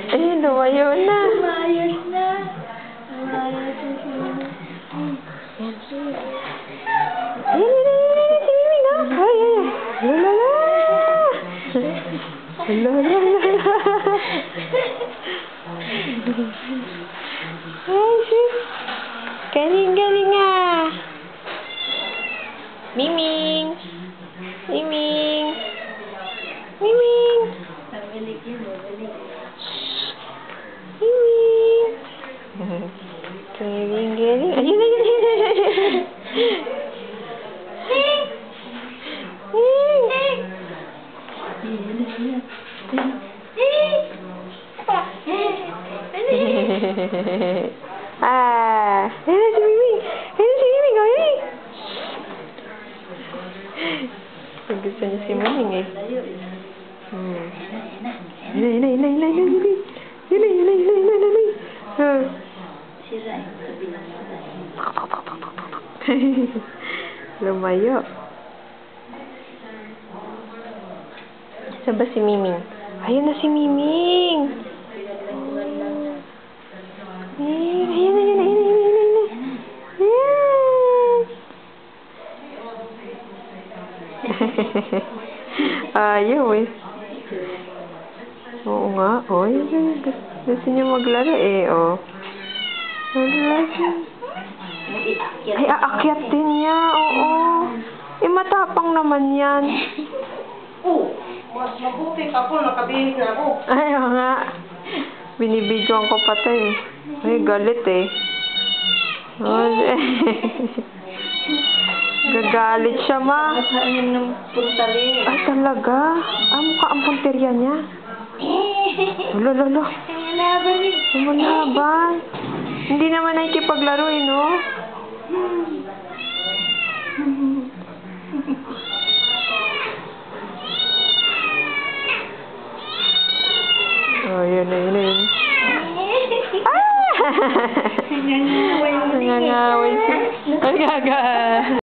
Ayun, lumayo na. Lumayo na. Lumayo na siya. Ayun, si Miming, oh. Ay, ay, lala. Lala. Ay, sis. Galing-galing ah. Miming. Miming. Miming. Nabilik yun, nabilik. Miming. Galing-galing. Ayun, ayun, ayun, ayun. Ah, ayun si Miming. Ayun si Miming, oh, Miming. Gusto niya si Miming eh. Yun na. Sira eh. Lumayo. Saan ba si Miming? Ayun na si Miming. Ayun na. Ayaw eh. Oo nga. Oy, gusto niya maglaro eh, oh. Ay, aakyat din niya, oo. Eh, matapang naman yan. Mas mabuti ako, nakabihis na ako. Ay, oo nga. Binibidyoan ko pa to eh. Ay, galit eh. Gagalit siya, ma. Saan ng puntalin? Ay, talaga? Ah, mukha ang punteriya niya. Lolo. Laban eh. Lumalaban. Hindi naman nakikipaglaro eh, no? Oh, yun. Ah! Nangangaway mo. Nangangaway siya. Ang gaga.